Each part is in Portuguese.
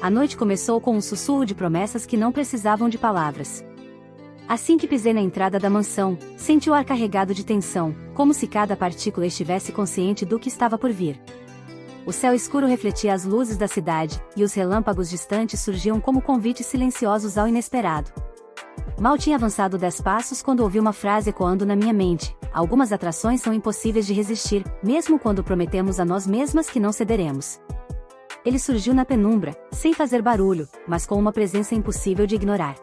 A noite começou com um sussurro de promessas que não precisavam de palavras. Assim que pisei na entrada da mansão, senti o ar carregado de tensão, como se cada partícula estivesse consciente do que estava por vir. O céu escuro refletia as luzes da cidade, e os relâmpagos distantes surgiam como convites silenciosos ao inesperado. Mal tinha avançado 10 passos quando ouvi uma frase ecoando na minha mente: algumas atrações são impossíveis de resistir, mesmo quando prometemos a nós mesmas que não cederemos. Ele surgiu na penumbra, sem fazer barulho, mas com uma presença impossível de ignorar.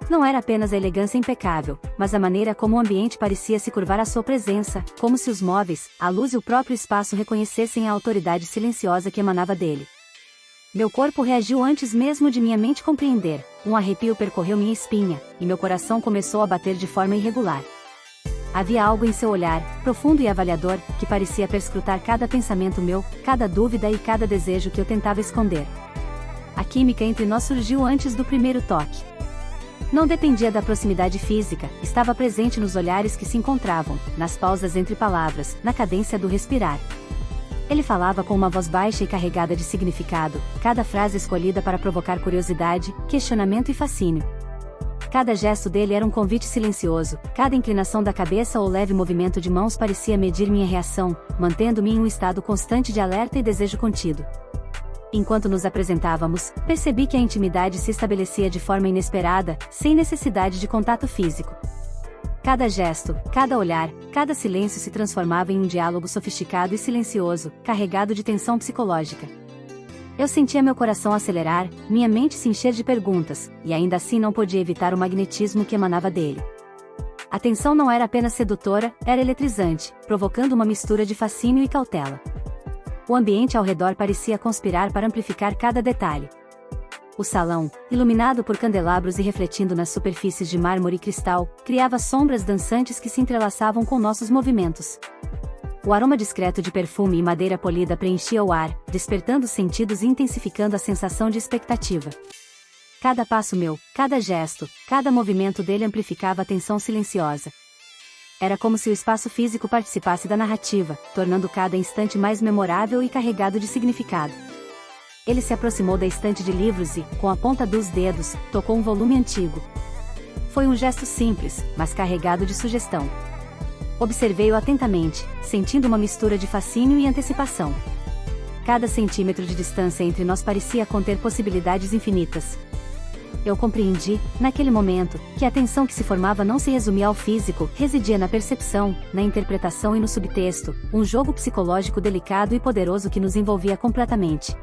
Não era apenas a elegância impecável, mas a maneira como o ambiente parecia se curvar à sua presença, como se os móveis, a luz e o próprio espaço reconhecessem a autoridade silenciosa que emanava dele. Meu corpo reagiu antes mesmo de minha mente compreender, um arrepio percorreu minha espinha, e meu coração começou a bater de forma irregular. Havia algo em seu olhar, profundo e avaliador, que parecia perscrutar cada pensamento meu, cada dúvida e cada desejo que eu tentava esconder. A química entre nós surgiu antes do primeiro toque. Não dependia da proximidade física, estava presente nos olhares que se encontravam, nas pausas entre palavras, na cadência do respirar. Ele falava com uma voz baixa e carregada de significado, cada frase escolhida para provocar curiosidade, questionamento e fascínio. Cada gesto dele era um convite silencioso, cada inclinação da cabeça ou leve movimento de mãos parecia medir minha reação, mantendo-me em um estado constante de alerta e desejo contido. Enquanto nos apresentávamos, percebi que a intimidade se estabelecia de forma inesperada, sem necessidade de contato físico. Cada gesto, cada olhar, cada silêncio se transformava em um diálogo sofisticado e silencioso, carregado de tensão psicológica. Eu sentia meu coração acelerar, minha mente se encher de perguntas, e ainda assim não podia evitar o magnetismo que emanava dele. A tensão não era apenas sedutora, era eletrizante, provocando uma mistura de fascínio e cautela. O ambiente ao redor parecia conspirar para amplificar cada detalhe. O salão, iluminado por candelabros e refletindo nas superfícies de mármore e cristal, criava sombras dançantes que se entrelaçavam com nossos movimentos. O aroma discreto de perfume e madeira polida preenchia o ar, despertando os sentidos e intensificando a sensação de expectativa. Cada passo meu, cada gesto, cada movimento dele amplificava a tensão silenciosa. Era como se o espaço físico participasse da narrativa, tornando cada instante mais memorável e carregado de significado. Ele se aproximou da estante de livros e, com a ponta dos dedos, tocou um volume antigo. Foi um gesto simples, mas carregado de sugestão. Observei-o atentamente, sentindo uma mistura de fascínio e antecipação. Cada centímetro de distância entre nós parecia conter possibilidades infinitas. Eu compreendi, naquele momento, que a tensão que se formava não se resumia ao físico, residia na percepção, na interpretação e no subtexto, um jogo psicológico delicado e poderoso que nos envolvia completamente.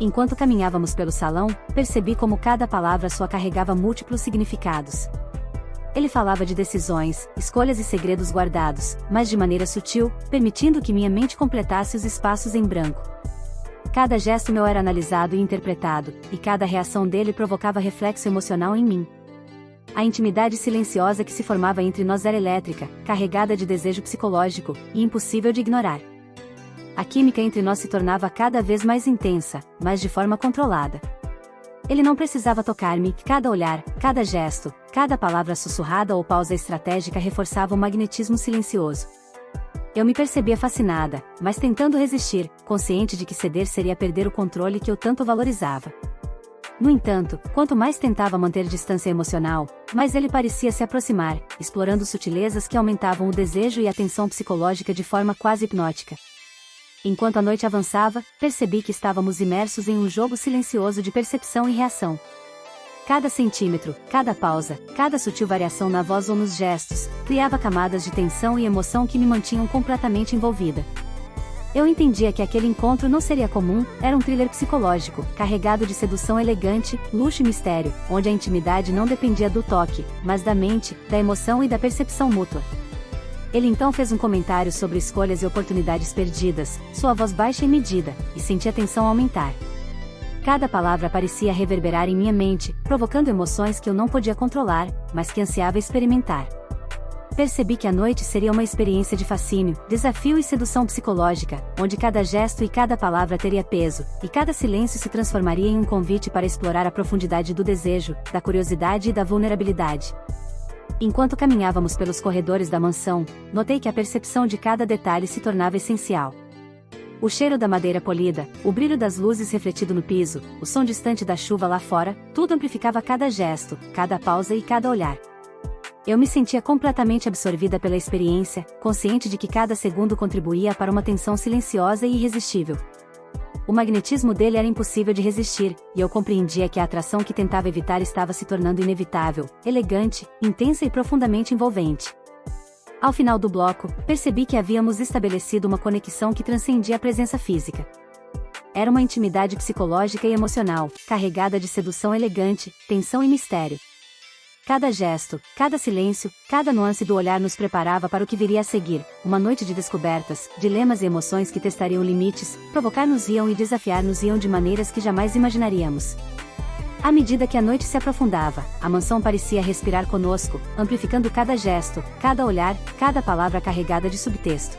Enquanto caminhávamos pelo salão, percebi como cada palavra sua carregava múltiplos significados. Ele falava de decisões, escolhas e segredos guardados, mas de maneira sutil, permitindo que minha mente completasse os espaços em branco. Cada gesto meu era analisado e interpretado, e cada reação dele provocava reflexo emocional em mim. A intimidade silenciosa que se formava entre nós era elétrica, carregada de desejo psicológico, e impossível de ignorar. A química entre nós se tornava cada vez mais intensa, mas de forma controlada. Ele não precisava tocar-me, cada olhar, cada gesto, cada palavra sussurrada ou pausa estratégica reforçava o magnetismo silencioso. Eu me percebia fascinada, mas tentando resistir, consciente de que ceder seria perder o controle que eu tanto valorizava. No entanto, quanto mais tentava manter distância emocional, mais ele parecia se aproximar, explorando sutilezas que aumentavam o desejo e a tensão psicológica de forma quase hipnótica. Enquanto a noite avançava, percebi que estávamos imersos em um jogo silencioso de percepção e reação. Cada centímetro, cada pausa, cada sutil variação na voz ou nos gestos, criava camadas de tensão e emoção que me mantinham completamente envolvida. Eu entendia que aquele encontro não seria comum, era um thriller psicológico, carregado de sedução elegante, luxo e mistério, onde a intimidade não dependia do toque, mas da mente, da emoção e da percepção mútua. Ele então fez um comentário sobre escolhas e oportunidades perdidas, sua voz baixa e medida, e senti a tensão aumentar. Cada palavra parecia reverberar em minha mente, provocando emoções que eu não podia controlar, mas que ansiava experimentar. Percebi que a noite seria uma experiência de fascínio, desafio e sedução psicológica, onde cada gesto e cada palavra teria peso, e cada silêncio se transformaria em um convite para explorar a profundidade do desejo, da curiosidade e da vulnerabilidade. Enquanto caminhávamos pelos corredores da mansão, notei que a percepção de cada detalhe se tornava essencial. O cheiro da madeira polida, o brilho das luzes refletido no piso, o som distante da chuva lá fora, tudo amplificava cada gesto, cada pausa e cada olhar. Eu me sentia completamente absorvida pela experiência, consciente de que cada segundo contribuía para uma tensão silenciosa e irresistível. O magnetismo dele era impossível de resistir, e eu compreendia que a atração que tentava evitar estava se tornando inevitável, elegante, intensa e profundamente envolvente. Ao final do bloco, percebi que havíamos estabelecido uma conexão que transcendia a presença física. Era uma intimidade psicológica e emocional, carregada de sedução elegante, tensão e mistério. Cada gesto, cada silêncio, cada nuance do olhar nos preparava para o que viria a seguir, uma noite de descobertas, dilemas e emoções que testariam limites, provocar-nos-iam e desafiar-nos-iam de maneiras que jamais imaginaríamos. À medida que a noite se aprofundava, a mansão parecia respirar conosco, amplificando cada gesto, cada olhar, cada palavra carregada de subtexto.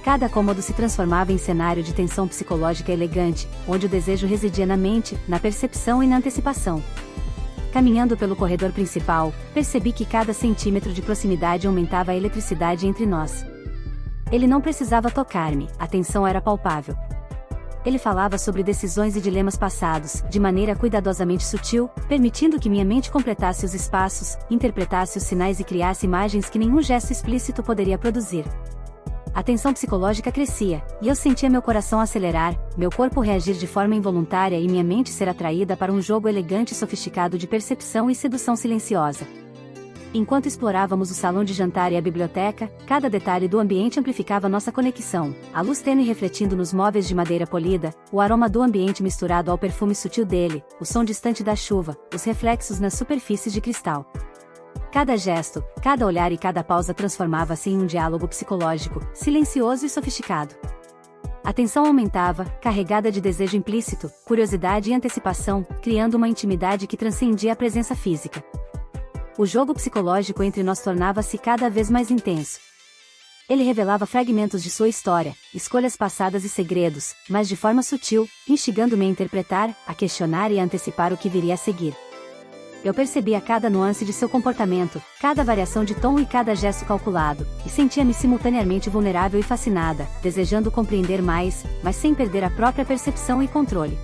Cada cômodo se transformava em cenário de tensão psicológica elegante, onde o desejo residia na mente, na percepção e na antecipação. Caminhando pelo corredor principal, percebi que cada centímetro de proximidade aumentava a eletricidade entre nós. Ele não precisava tocar-me, a tensão era palpável. Ele falava sobre decisões e dilemas passados, de maneira cuidadosamente sutil, permitindo que minha mente completasse os espaços, interpretasse os sinais e criasse imagens que nenhum gesto explícito poderia produzir. A tensão psicológica crescia, e eu sentia meu coração acelerar, meu corpo reagir de forma involuntária e minha mente ser atraída para um jogo elegante e sofisticado de percepção e sedução silenciosa. Enquanto explorávamos o salão de jantar e a biblioteca, cada detalhe do ambiente amplificava nossa conexão, a luz tênue refletindo nos móveis de madeira polida, o aroma do ambiente misturado ao perfume sutil dele, o som distante da chuva, os reflexos nas superfícies de cristal. Cada gesto, cada olhar e cada pausa transformava-se em um diálogo psicológico, silencioso e sofisticado. A tensão aumentava, carregada de desejo implícito, curiosidade e antecipação, criando uma intimidade que transcendia a presença física. O jogo psicológico entre nós tornava-se cada vez mais intenso. Ele revelava fragmentos de sua história, escolhas passadas e segredos, mas de forma sutil, instigando-me a interpretar, a questionar e a antecipar o que viria a seguir. Eu percebia cada nuance de seu comportamento, cada variação de tom e cada gesto calculado, e sentia-me simultaneamente vulnerável e fascinada, desejando compreender mais, mas sem perder a própria percepção e controle.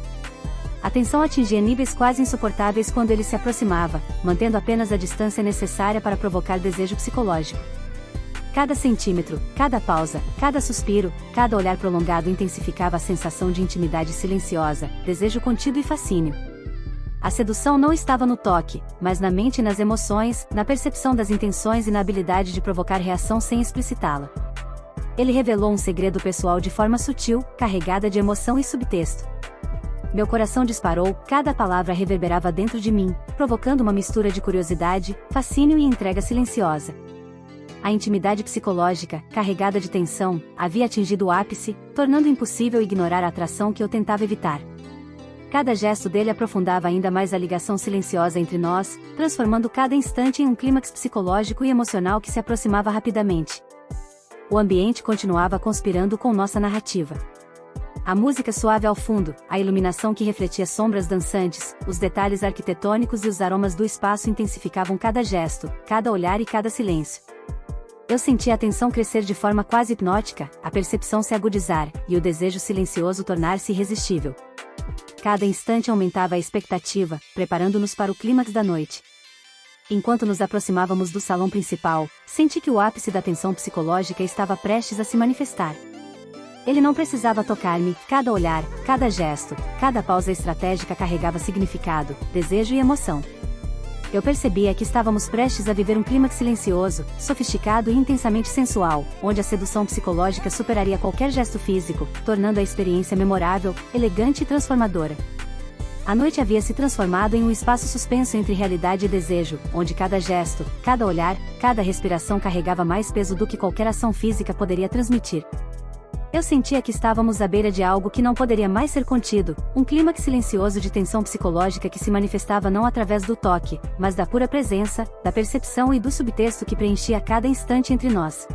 A tensão atingia níveis quase insuportáveis quando ele se aproximava, mantendo apenas a distância necessária para provocar desejo psicológico. Cada centímetro, cada pausa, cada suspiro, cada olhar prolongado intensificava a sensação de intimidade silenciosa, desejo contido e fascínio. A sedução não estava no toque, mas na mente e nas emoções, na percepção das intenções e na habilidade de provocar reação sem explicitá-la. Ele revelou um segredo pessoal de forma sutil, carregada de emoção e subtexto. Meu coração disparou, cada palavra reverberava dentro de mim, provocando uma mistura de curiosidade, fascínio e entrega silenciosa. A intimidade psicológica, carregada de tensão, havia atingido o ápice, tornando impossível ignorar a atração que eu tentava evitar. Cada gesto dele aprofundava ainda mais a ligação silenciosa entre nós, transformando cada instante em um clímax psicológico e emocional que se aproximava rapidamente. O ambiente continuava conspirando com nossa narrativa. A música suave ao fundo, a iluminação que refletia sombras dançantes, os detalhes arquitetônicos e os aromas do espaço intensificavam cada gesto, cada olhar e cada silêncio. Eu sentia a tensão crescer de forma quase hipnótica, a percepção se agudizar, e o desejo silencioso tornar-se irresistível. Cada instante aumentava a expectativa, preparando-nos para o clímax da noite. Enquanto nos aproximávamos do salão principal, senti que o ápice da tensão psicológica estava prestes a se manifestar. Ele não precisava tocar-me, cada olhar, cada gesto, cada pausa estratégica carregava significado, desejo e emoção. Eu percebia que estávamos prestes a viver um clímax silencioso, sofisticado e intensamente sensual, onde a sedução psicológica superaria qualquer gesto físico, tornando a experiência memorável, elegante e transformadora. A noite havia se transformado em um espaço suspenso entre realidade e desejo, onde cada gesto, cada olhar, cada respiração carregava mais peso do que qualquer ação física poderia transmitir. Eu sentia que estávamos à beira de algo que não poderia mais ser contido, um clímax silencioso de tensão psicológica que se manifestava não através do toque, mas da pura presença, da percepção e do subtexto que preenchia cada instante entre nós.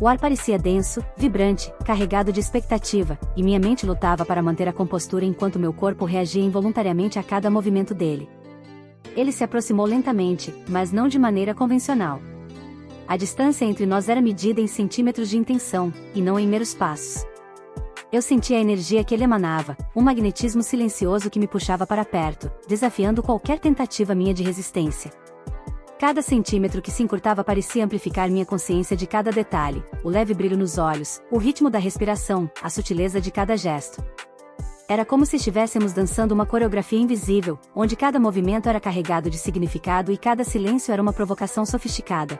O ar parecia denso, vibrante, carregado de expectativa, e minha mente lutava para manter a compostura enquanto meu corpo reagia involuntariamente a cada movimento dele. Ele se aproximou lentamente, mas não de maneira convencional. A distância entre nós era medida em centímetros de intenção, e não em meros passos. Eu sentia a energia que ele emanava, um magnetismo silencioso que me puxava para perto, desafiando qualquer tentativa minha de resistência. Cada centímetro que se encurtava parecia amplificar minha consciência de cada detalhe, o leve brilho nos olhos, o ritmo da respiração, a sutileza de cada gesto. Era como se estivéssemos dançando uma coreografia invisível, onde cada movimento era carregado de significado e cada silêncio era uma provocação sofisticada.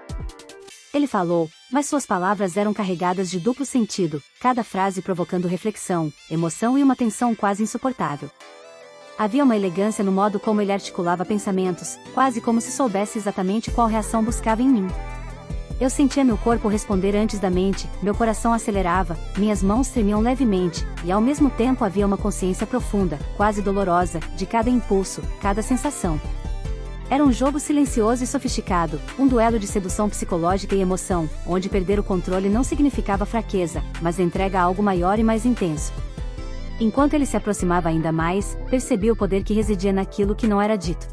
Ele falou, mas suas palavras eram carregadas de duplo sentido, cada frase provocando reflexão, emoção e uma tensão quase insuportável. Havia uma elegância no modo como ele articulava pensamentos, quase como se soubesse exatamente qual reação buscava em mim. Eu sentia meu corpo responder antes da mente, meu coração acelerava, minhas mãos tremiam levemente, e ao mesmo tempo havia uma consciência profunda, quase dolorosa, de cada impulso, cada sensação. Era um jogo silencioso e sofisticado, um duelo de sedução psicológica e emoção, onde perder o controle não significava fraqueza, mas entrega a algo maior e mais intenso. Enquanto ele se aproximava ainda mais, percebi o poder que residia naquilo que não era dito.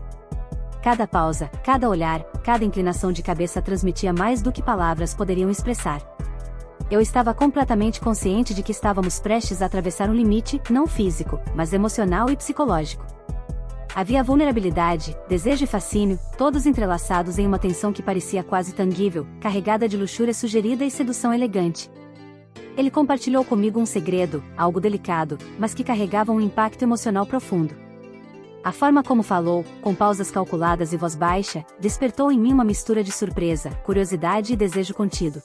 Cada pausa, cada olhar, cada inclinação de cabeça transmitia mais do que palavras poderiam expressar. Eu estava completamente consciente de que estávamos prestes a atravessar um limite, não físico, mas emocional e psicológico. Havia vulnerabilidade, desejo e fascínio, todos entrelaçados em uma tensão que parecia quase tangível, carregada de luxúria sugerida e sedução elegante. Ele compartilhou comigo um segredo, algo delicado, mas que carregava um impacto emocional profundo. A forma como falou, com pausas calculadas e voz baixa, despertou em mim uma mistura de surpresa, curiosidade e desejo contido.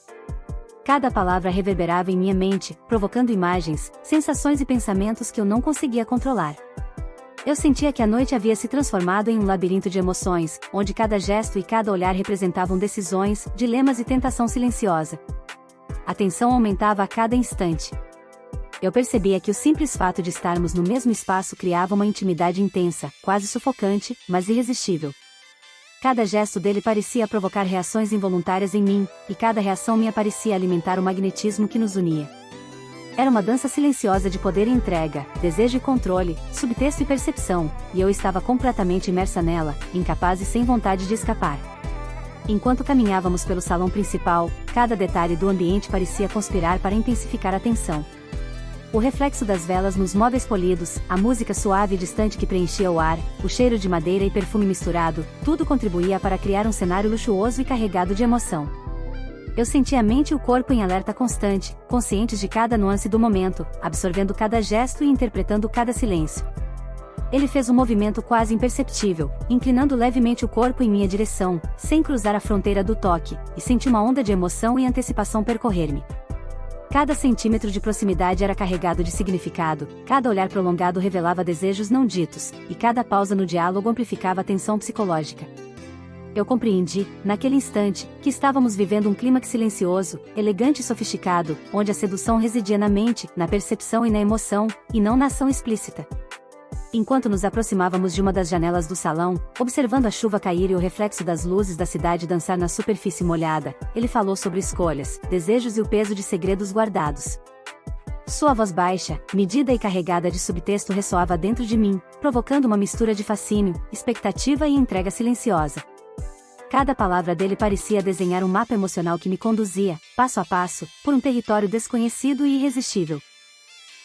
Cada palavra reverberava em minha mente, provocando imagens, sensações e pensamentos que eu não conseguia controlar. Eu sentia que a noite havia se transformado em um labirinto de emoções, onde cada gesto e cada olhar representavam decisões, dilemas e tentação silenciosa. A tensão aumentava a cada instante. Eu percebia que o simples fato de estarmos no mesmo espaço criava uma intimidade intensa, quase sufocante, mas irresistível. Cada gesto dele parecia provocar reações involuntárias em mim, e cada reação minha parecia alimentar o magnetismo que nos unia. Era uma dança silenciosa de poder e entrega, desejo e controle, subtexto e percepção, e eu estava completamente imersa nela, incapaz e sem vontade de escapar. Enquanto caminhávamos pelo salão principal, cada detalhe do ambiente parecia conspirar para intensificar a tensão. O reflexo das velas nos móveis polidos, a música suave e distante que preenchia o ar, o cheiro de madeira e perfume misturado, tudo contribuía para criar um cenário luxuoso e carregado de emoção. Eu sentia a mente e o corpo em alerta constante, conscientes de cada nuance do momento, absorvendo cada gesto e interpretando cada silêncio. Ele fez um movimento quase imperceptível, inclinando levemente o corpo em minha direção, sem cruzar a fronteira do toque, e senti uma onda de emoção e antecipação percorrer-me. Cada centímetro de proximidade era carregado de significado, cada olhar prolongado revelava desejos não ditos, e cada pausa no diálogo amplificava a tensão psicológica. Eu compreendi, naquele instante, que estávamos vivendo um clímax silencioso, elegante e sofisticado, onde a sedução residia na mente, na percepção e na emoção, e não na ação explícita. Enquanto nos aproximávamos de uma das janelas do salão, observando a chuva cair e o reflexo das luzes da cidade dançar na superfície molhada, ele falou sobre escolhas, desejos e o peso de segredos guardados. Sua voz baixa, medida e carregada de subtexto ressoava dentro de mim, provocando uma mistura de fascínio, expectativa e entrega silenciosa. Cada palavra dele parecia desenhar um mapa emocional que me conduzia, passo a passo, por um território desconhecido e irresistível.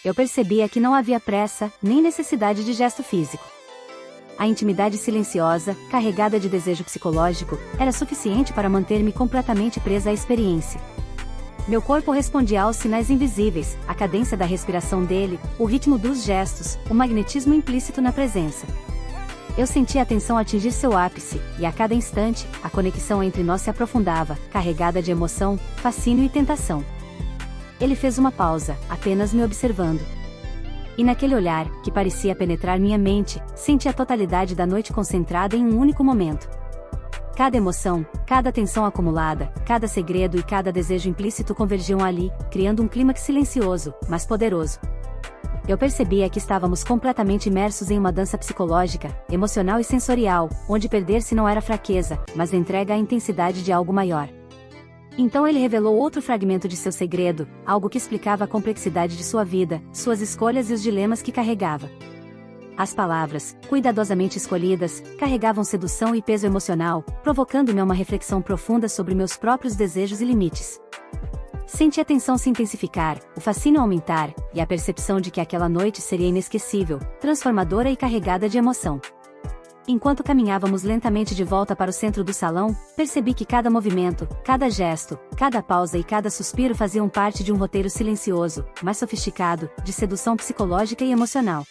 Eu percebia que não havia pressa, nem necessidade de gesto físico. A intimidade silenciosa, carregada de desejo psicológico, era suficiente para manter-me completamente presa à experiência. Meu corpo respondia aos sinais invisíveis, a cadência da respiração dele, o ritmo dos gestos, o magnetismo implícito na presença. Eu sentia a tensão atingir seu ápice, e a cada instante, a conexão entre nós se aprofundava, carregada de emoção, fascínio e tentação. Ele fez uma pausa, apenas me observando. E naquele olhar, que parecia penetrar minha mente, senti a totalidade da noite concentrada em um único momento. Cada emoção, cada tensão acumulada, cada segredo e cada desejo implícito convergiam ali, criando um clímax silencioso, mas poderoso. Eu percebia que estávamos completamente imersos em uma dança psicológica, emocional e sensorial, onde perder-se não era fraqueza, mas entrega à intensidade de algo maior. Então ele revelou outro fragmento de seu segredo, algo que explicava a complexidade de sua vida, suas escolhas e os dilemas que carregava. As palavras, cuidadosamente escolhidas, carregavam sedução e peso emocional, provocando-me a uma reflexão profunda sobre meus próprios desejos e limites. Senti a tensão se intensificar, o fascínio aumentar, e a percepção de que aquela noite seria inesquecível, transformadora e carregada de emoção. Enquanto caminhávamos lentamente de volta para o centro do salão, percebi que cada movimento, cada gesto, cada pausa e cada suspiro faziam parte de um roteiro silencioso, mais sofisticado, de sedução psicológica e emocional.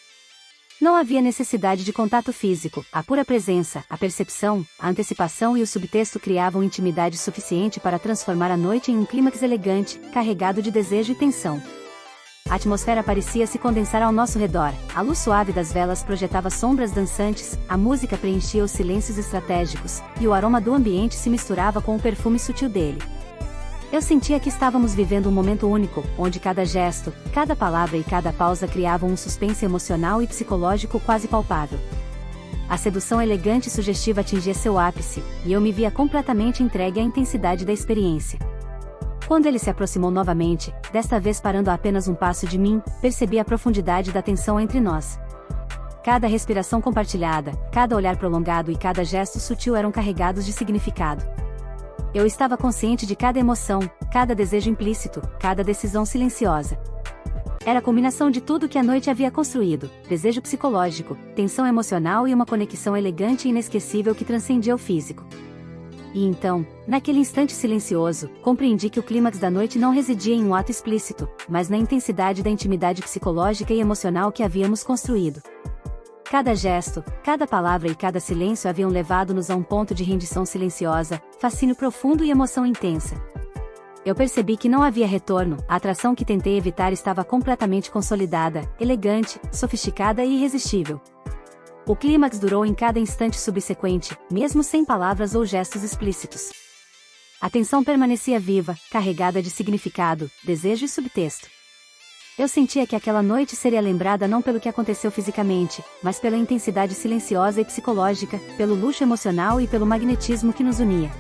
Não havia necessidade de contato físico, a pura presença, a percepção, a antecipação e o subtexto criavam intimidade suficiente para transformar a noite em um clímax elegante, carregado de desejo e tensão. A atmosfera parecia se condensar ao nosso redor, a luz suave das velas projetava sombras dançantes, a música preenchia os silêncios estratégicos, e o aroma do ambiente se misturava com o perfume sutil dele. Eu sentia que estávamos vivendo um momento único, onde cada gesto, cada palavra e cada pausa criavam um suspense emocional e psicológico quase palpável. A sedução elegante e sugestiva atingia seu ápice, e eu me via completamente entregue à intensidade da experiência. Quando ele se aproximou novamente, desta vez parando a apenas um passo de mim, percebi a profundidade da tensão entre nós. Cada respiração compartilhada, cada olhar prolongado e cada gesto sutil eram carregados de significado. Eu estava consciente de cada emoção, cada desejo implícito, cada decisão silenciosa. Era a combinação de tudo que a noite havia construído: desejo psicológico, tensão emocional e uma conexão elegante e inesquecível que transcendia o físico. E então, naquele instante silencioso, compreendi que o clímax da noite não residia em um ato explícito, mas na intensidade da intimidade psicológica e emocional que havíamos construído. Cada gesto, cada palavra e cada silêncio haviam levado-nos a um ponto de rendição silenciosa, fascínio profundo e emoção intensa. Eu percebi que não havia retorno, a atração que tentei evitar estava completamente consolidada, elegante, sofisticada e irresistível. O clímax durou em cada instante subsequente, mesmo sem palavras ou gestos explícitos. A tensão permanecia viva, carregada de significado, desejo e subtexto. Eu sentia que aquela noite seria lembrada não pelo que aconteceu fisicamente, mas pela intensidade silenciosa e psicológica, pelo luxo emocional e pelo magnetismo que nos unia.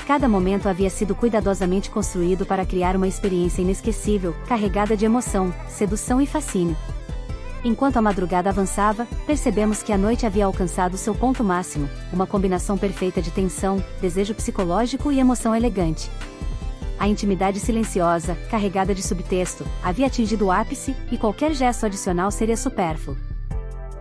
Cada momento havia sido cuidadosamente construído para criar uma experiência inesquecível, carregada de emoção, sedução e fascínio. Enquanto a madrugada avançava, percebemos que a noite havia alcançado seu ponto máximo, uma combinação perfeita de tensão, desejo psicológico e emoção elegante. A intimidade silenciosa, carregada de subtexto, havia atingido o ápice, e qualquer gesto adicional seria supérfluo.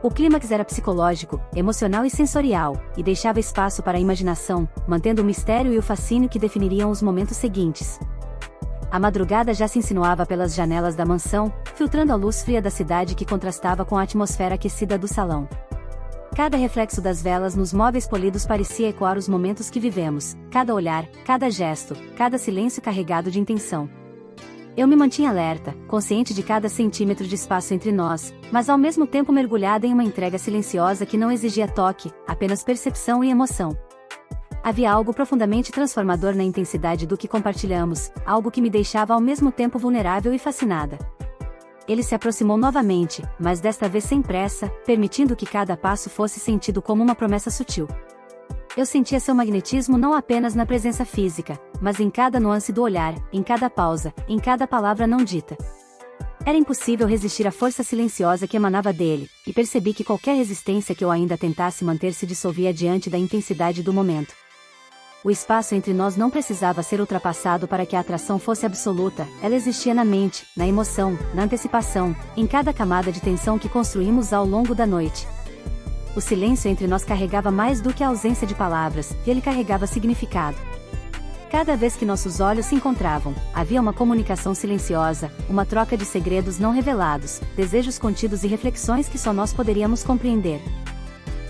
O clímax era psicológico, emocional e sensorial, e deixava espaço para a imaginação, mantendo o mistério e o fascínio que definiriam os momentos seguintes. A madrugada já se insinuava pelas janelas da mansão, filtrando a luz fria da cidade que contrastava com a atmosfera aquecida do salão. Cada reflexo das velas nos móveis polidos parecia ecoar os momentos que vivemos, cada olhar, cada gesto, cada silêncio carregado de intenção. Eu me mantinha alerta, consciente de cada centímetro de espaço entre nós, mas ao mesmo tempo mergulhada em uma entrega silenciosa que não exigia toque, apenas percepção e emoção. Havia algo profundamente transformador na intensidade do que compartilhamos, algo que me deixava ao mesmo tempo vulnerável e fascinada. Ele se aproximou novamente, mas desta vez sem pressa, permitindo que cada passo fosse sentido como uma promessa sutil. Eu sentia seu magnetismo não apenas na presença física, mas em cada nuance do olhar, em cada pausa, em cada palavra não dita. Era impossível resistir à força silenciosa que emanava dele, e percebi que qualquer resistência que eu ainda tentasse manter se dissolvia diante da intensidade do momento. O espaço entre nós não precisava ser ultrapassado para que a atração fosse absoluta, ela existia na mente, na emoção, na antecipação, em cada camada de tensão que construímos ao longo da noite. O silêncio entre nós carregava mais do que a ausência de palavras, e ele carregava significado. Cada vez que nossos olhos se encontravam, havia uma comunicação silenciosa, uma troca de segredos não revelados, desejos contidos e reflexões que só nós poderíamos compreender.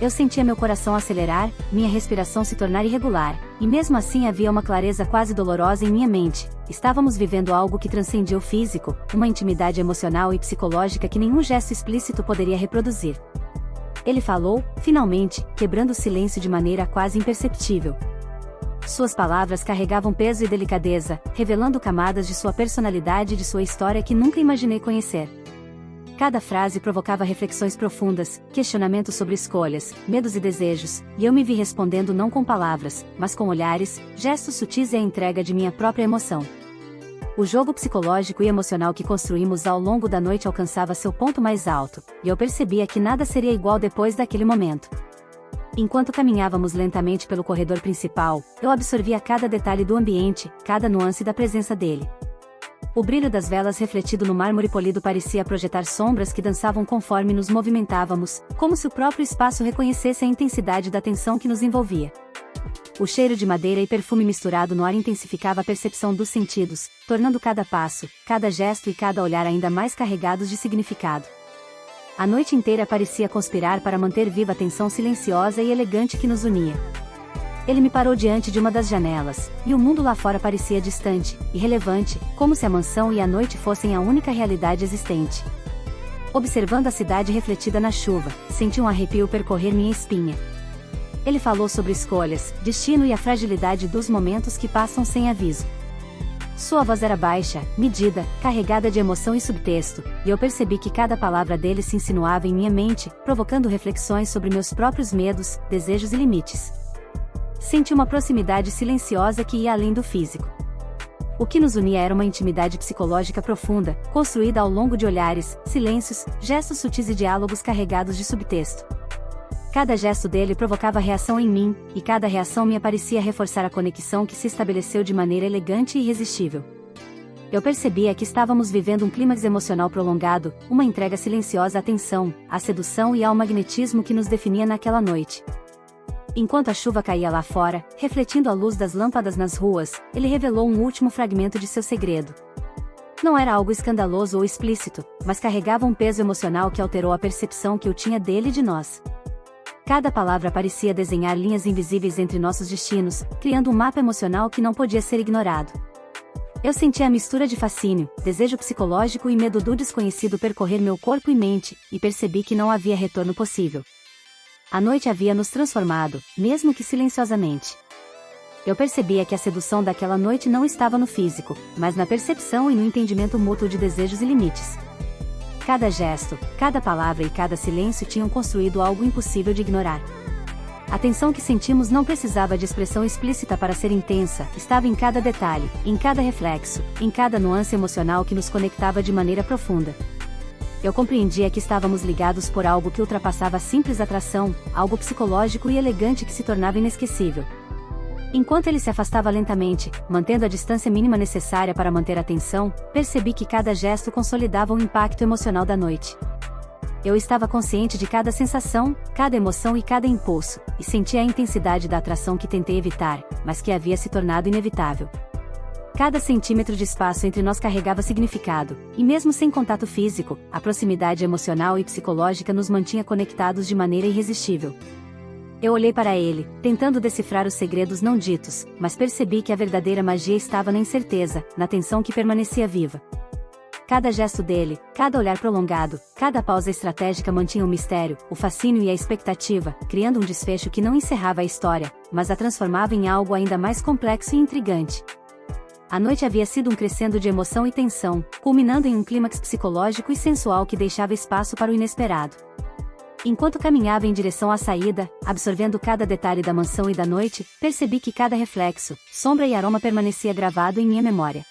Eu sentia meu coração acelerar, minha respiração se tornar irregular, e mesmo assim havia uma clareza quase dolorosa em minha mente. Estávamos vivendo algo que transcendia o físico, uma intimidade emocional e psicológica que nenhum gesto explícito poderia reproduzir. Ele falou, finalmente, quebrando o silêncio de maneira quase imperceptível. Suas palavras carregavam peso e delicadeza, revelando camadas de sua personalidade e de sua história que nunca imaginei conhecer. Cada frase provocava reflexões profundas, questionamentos sobre escolhas, medos e desejos, e eu me vi respondendo não com palavras, mas com olhares, gestos sutis e a entrega de minha própria emoção. O jogo psicológico e emocional que construímos ao longo da noite alcançava seu ponto mais alto, e eu percebia que nada seria igual depois daquele momento. Enquanto caminhávamos lentamente pelo corredor principal, eu absorvia cada detalhe do ambiente, cada nuance da presença dele. O brilho das velas refletido no mármore polido parecia projetar sombras que dançavam conforme nos movimentávamos, como se o próprio espaço reconhecesse a intensidade da tensão que nos envolvia. O cheiro de madeira e perfume misturado no ar intensificava a percepção dos sentidos, tornando cada passo, cada gesto e cada olhar ainda mais carregados de significado. A noite inteira parecia conspirar para manter viva a tensão silenciosa e elegante que nos unia. Ele me parou diante de uma das janelas, e o mundo lá fora parecia distante, irrelevante, como se a mansão e a noite fossem a única realidade existente. Observando a cidade refletida na chuva, senti um arrepio percorrer minha espinha. Ele falou sobre escolhas, destino e a fragilidade dos momentos que passam sem aviso. Sua voz era baixa, medida, carregada de emoção e subtexto, e eu percebi que cada palavra dele se insinuava em minha mente, provocando reflexões sobre meus próprios medos, desejos e limites. Senti uma proximidade silenciosa que ia além do físico. O que nos unia era uma intimidade psicológica profunda, construída ao longo de olhares, silêncios, gestos sutis e diálogos carregados de subtexto. Cada gesto dele provocava reação em mim, e cada reação me parecia reforçar a conexão que se estabeleceu de maneira elegante e irresistível. Eu percebia que estávamos vivendo um clímax emocional prolongado, uma entrega silenciosa à tensão, à sedução e ao magnetismo que nos definia naquela noite. Enquanto a chuva caía lá fora, refletindo a luz das lâmpadas nas ruas, ele revelou um último fragmento de seu segredo. Não era algo escandaloso ou explícito, mas carregava um peso emocional que alterou a percepção que eu tinha dele e de nós. Cada palavra parecia desenhar linhas invisíveis entre nossos destinos, criando um mapa emocional que não podia ser ignorado. Eu sentia a mistura de fascínio, desejo psicológico e medo do desconhecido percorrer meu corpo e mente, e percebi que não havia retorno possível. A noite havia nos transformado, mesmo que silenciosamente. Eu percebia que a sedução daquela noite não estava no físico, mas na percepção e no entendimento mútuo de desejos e limites. Cada gesto, cada palavra e cada silêncio tinham construído algo impossível de ignorar. A tensão que sentimos não precisava de expressão explícita para ser intensa, estava em cada detalhe, em cada reflexo, em cada nuance emocional que nos conectava de maneira profunda. Eu compreendia que estávamos ligados por algo que ultrapassava a simples atração, algo psicológico e elegante que se tornava inesquecível. Enquanto ele se afastava lentamente, mantendo a distância mínima necessária para manter a tensão, percebi que cada gesto consolidava o impacto emocional da noite. Eu estava consciente de cada sensação, cada emoção e cada impulso, e sentia a intensidade da atração que tentei evitar, mas que havia se tornado inevitável. Cada centímetro de espaço entre nós carregava significado, e mesmo sem contato físico, a proximidade emocional e psicológica nos mantinha conectados de maneira irresistível. Eu olhei para ele, tentando decifrar os segredos não ditos, mas percebi que a verdadeira magia estava na incerteza, na tensão que permanecia viva. Cada gesto dele, cada olhar prolongado, cada pausa estratégica mantinha o mistério, o fascínio e a expectativa, criando um desfecho que não encerrava a história, mas a transformava em algo ainda mais complexo e intrigante. A noite havia sido um crescendo de emoção e tensão, culminando em um clímax psicológico e sensual que deixava espaço para o inesperado. Enquanto caminhava em direção à saída, absorvendo cada detalhe da mansão e da noite, percebi que cada reflexo, sombra e aroma permanecia gravado em minha memória.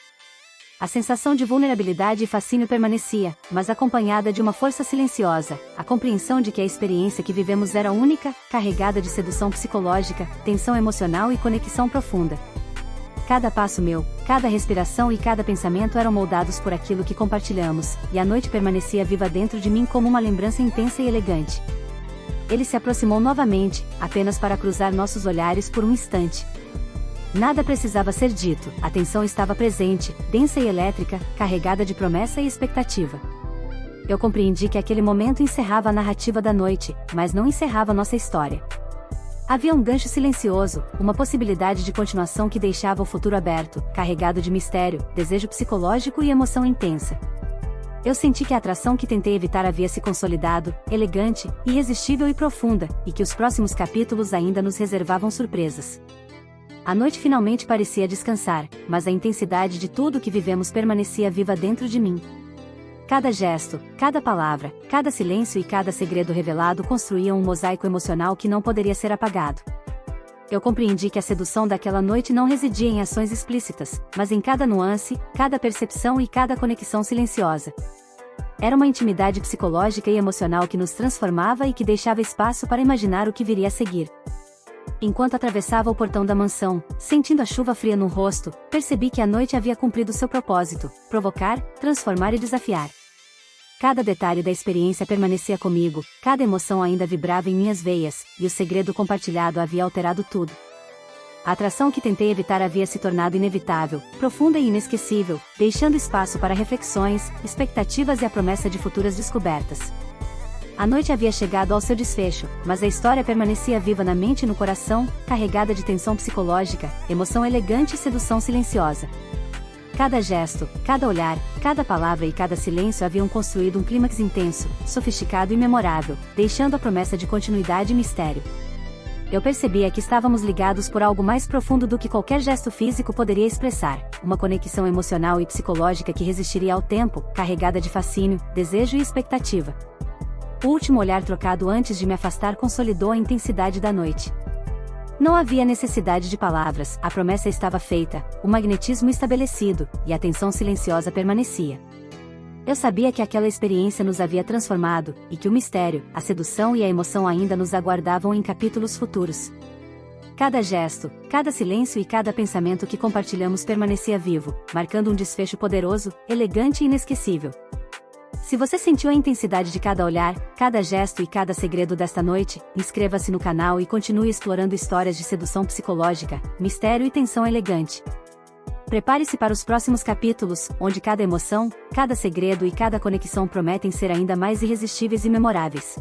A sensação de vulnerabilidade e fascínio permanecia, mas acompanhada de uma força silenciosa, a compreensão de que a experiência que vivemos era única, carregada de sedução psicológica, tensão emocional e conexão profunda. Cada passo meu, cada respiração e cada pensamento eram moldados por aquilo que compartilhamos, e a noite permanecia viva dentro de mim como uma lembrança intensa e elegante. Ele se aproximou novamente, apenas para cruzar nossos olhares por um instante. Nada precisava ser dito, a tensão estava presente, densa e elétrica, carregada de promessa e expectativa. Eu compreendi que aquele momento encerrava a narrativa da noite, mas não encerrava nossa história. Havia um gancho silencioso, uma possibilidade de continuação que deixava o futuro aberto, carregado de mistério, desejo psicológico e emoção intensa. Eu senti que a atração que tentei evitar havia se consolidado, elegante, irresistível e profunda, e que os próximos capítulos ainda nos reservavam surpresas. A noite finalmente parecia descansar, mas a intensidade de tudo o que vivemos permanecia viva dentro de mim. Cada gesto, cada palavra, cada silêncio e cada segredo revelado construíam um mosaico emocional que não poderia ser apagado. Eu compreendi que a sedução daquela noite não residia em ações explícitas, mas em cada nuance, cada percepção e cada conexão silenciosa. Era uma intimidade psicológica e emocional que nos transformava e que deixava espaço para imaginar o que viria a seguir. Enquanto atravessava o portão da mansão, sentindo a chuva fria no rosto, percebi que a noite havia cumprido seu propósito: provocar, transformar e desafiar. Cada detalhe da experiência permanecia comigo, cada emoção ainda vibrava em minhas veias, e o segredo compartilhado havia alterado tudo. A atração que tentei evitar havia se tornado inevitável, profunda e inesquecível, deixando espaço para reflexões, expectativas e a promessa de futuras descobertas. A noite havia chegado ao seu desfecho, mas a história permanecia viva na mente e no coração, carregada de tensão psicológica, emoção elegante e sedução silenciosa. Cada gesto, cada olhar, cada palavra e cada silêncio haviam construído um clímax intenso, sofisticado e memorável, deixando a promessa de continuidade e mistério. Eu percebia que estávamos ligados por algo mais profundo do que qualquer gesto físico poderia expressar, uma conexão emocional e psicológica que resistiria ao tempo, carregada de fascínio, desejo e expectativa. O último olhar trocado antes de me afastar consolidou a intensidade da noite. Não havia necessidade de palavras, a promessa estava feita, o magnetismo estabelecido, e a tensão silenciosa permanecia. Eu sabia que aquela experiência nos havia transformado, e que o mistério, a sedução e a emoção ainda nos aguardavam em capítulos futuros. Cada gesto, cada silêncio e cada pensamento que compartilhamos permanecia vivo, marcando um desfecho poderoso, elegante e inesquecível. Se você sentiu a intensidade de cada olhar, cada gesto e cada segredo desta noite, inscreva-se no canal e continue explorando histórias de sedução psicológica, mistério e tensão elegante. Prepare-se para os próximos capítulos, onde cada emoção, cada segredo e cada conexão prometem ser ainda mais irresistíveis e memoráveis.